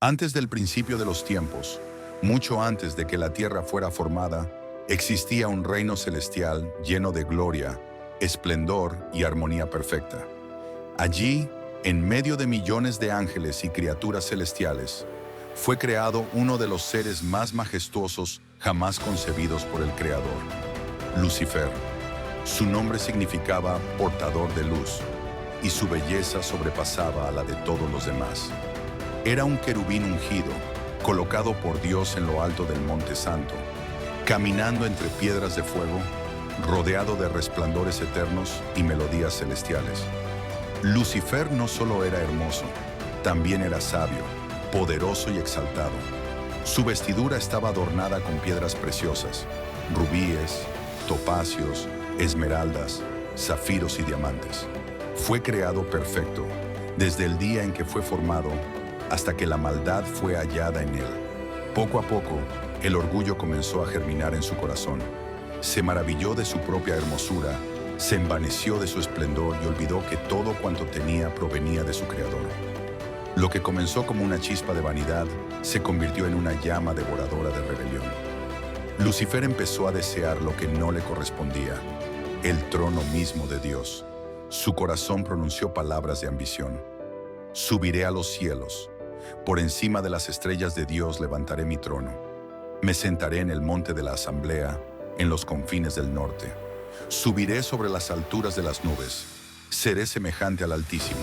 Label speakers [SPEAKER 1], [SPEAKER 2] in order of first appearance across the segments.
[SPEAKER 1] Antes del principio de los tiempos, mucho antes de que la tierra fuera formada, existía un reino celestial lleno de gloria, esplendor y armonía perfecta. Allí, en medio de millones de ángeles y criaturas celestiales, fue creado uno de los seres más majestuosos jamás concebidos por el Creador, Lucifer. Su nombre significaba portador de luz, y su belleza sobrepasaba a la de todos los demás. Era un querubín ungido, colocado por Dios en lo alto del Monte Santo, caminando entre piedras de fuego, rodeado de resplandores eternos y melodías celestiales. Lucifer no solo era hermoso, también era sabio, poderoso y exaltado. Su vestidura estaba adornada con piedras preciosas, rubíes, topacios, esmeraldas, zafiros y diamantes. Fue creado perfecto, desde el día en que fue formado hasta que la maldad fue hallada en él. Poco a poco, el orgullo comenzó a germinar en su corazón. Se maravilló de su propia hermosura, se envaneció de su esplendor y olvidó que todo cuanto tenía provenía de su Creador. Lo que comenzó como una chispa de vanidad se convirtió en una llama devoradora de rebelión. Lucifer empezó a desear lo que no le correspondía, el trono mismo de Dios. Su corazón pronunció palabras de ambición. Subiré a los cielos. Por encima de las estrellas de Dios levantaré mi trono. Me sentaré en el monte de la asamblea, en los confines del norte. Subiré sobre las alturas de las nubes. Seré semejante al Altísimo.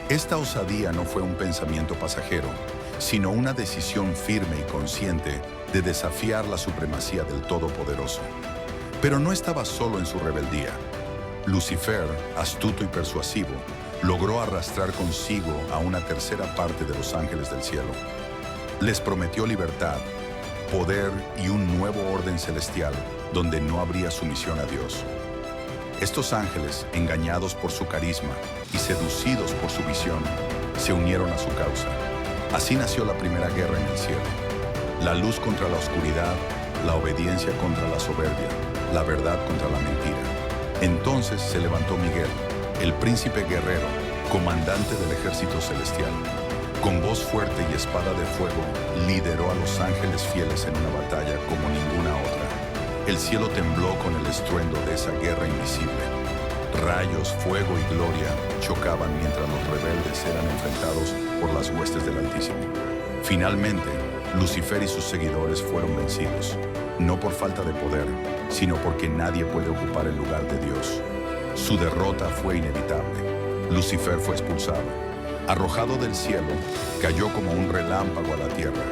[SPEAKER 1] Esta osadía no fue un pensamiento pasajero, sino una decisión firme y consciente de desafiar la supremacía del Todopoderoso. Pero no estaba solo en su rebeldía. Lucifer, astuto y persuasivo, logró arrastrar consigo a una tercera parte de los ángeles del cielo. Les prometió libertad, poder y un nuevo orden celestial donde no habría sumisión a Dios. Estos ángeles, engañados por su carisma y seducidos por su visión, se unieron a su causa. Así nació la primera guerra en el cielo. La luz contra la oscuridad, la obediencia contra la soberbia, la verdad contra la mentira. Entonces se levantó Miguel, el príncipe guerrero, comandante del ejército celestial. Con voz fuerte y espada de fuego, lideró a los ángeles fieles en una batalla como ninguna otra. El cielo tembló con el estruendo de esa guerra invisible. Rayos, fuego y gloria chocaban mientras los rebeldes eran enfrentados por las huestes del Altísimo. Finalmente, Lucifer y sus seguidores fueron vencidos, no por falta de poder, sino porque nadie puede ocupar el lugar de Dios. Su derrota fue inevitable. Lucifer fue expulsado. Arrojado del cielo, cayó como un relámpago a la tierra,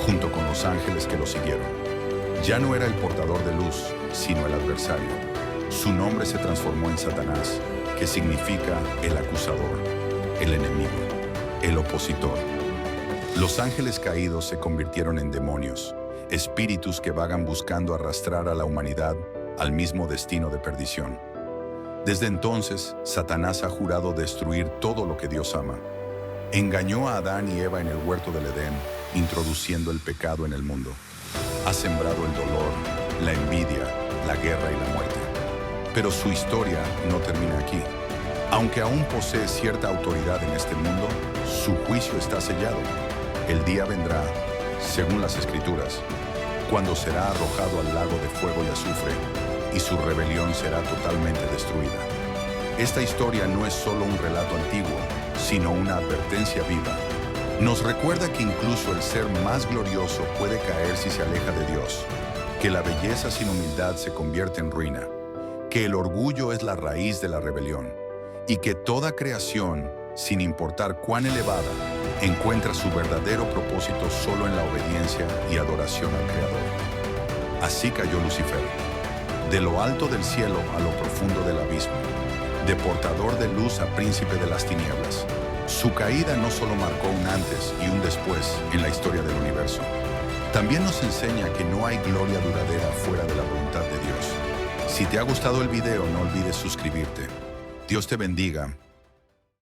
[SPEAKER 1] junto con los ángeles que lo siguieron. Ya no era el portador de luz, sino el adversario. Su nombre se transformó en Satanás, que significa el acusador, el enemigo, el opositor. Los ángeles caídos se convirtieron en demonios, espíritus que vagan buscando arrastrar a la humanidad al mismo destino de perdición. Desde entonces, Satanás ha jurado destruir todo lo que Dios ama. Engañó a Adán y Eva en el huerto del Edén, introduciendo el pecado en el mundo. Ha sembrado el dolor, la envidia, la guerra y la muerte. Pero su historia no termina aquí. Aunque aún posee cierta autoridad en este mundo, su juicio está sellado. El día vendrá, según las Escrituras, cuando será arrojado al lago de fuego y azufre, y su rebelión será totalmente destruida. Esta historia no es solo un relato antiguo, sino una advertencia viva. Nos recuerda que incluso el ser más glorioso puede caer si se aleja de Dios, que la belleza sin humildad se convierte en ruina, que el orgullo es la raíz de la rebelión, y que toda creación, sin importar cuán elevada, encuentra su verdadero propósito solo en la obediencia y adoración al Creador. Así cayó Lucifer, de lo alto del cielo a lo profundo del abismo, de portador de luz a príncipe de las tinieblas. Su caída no solo marcó un antes y un después en la historia del universo, también nos enseña que no hay gloria duradera fuera de la voluntad de Dios. Si te ha gustado el video, no olvides suscribirte. Dios te bendiga.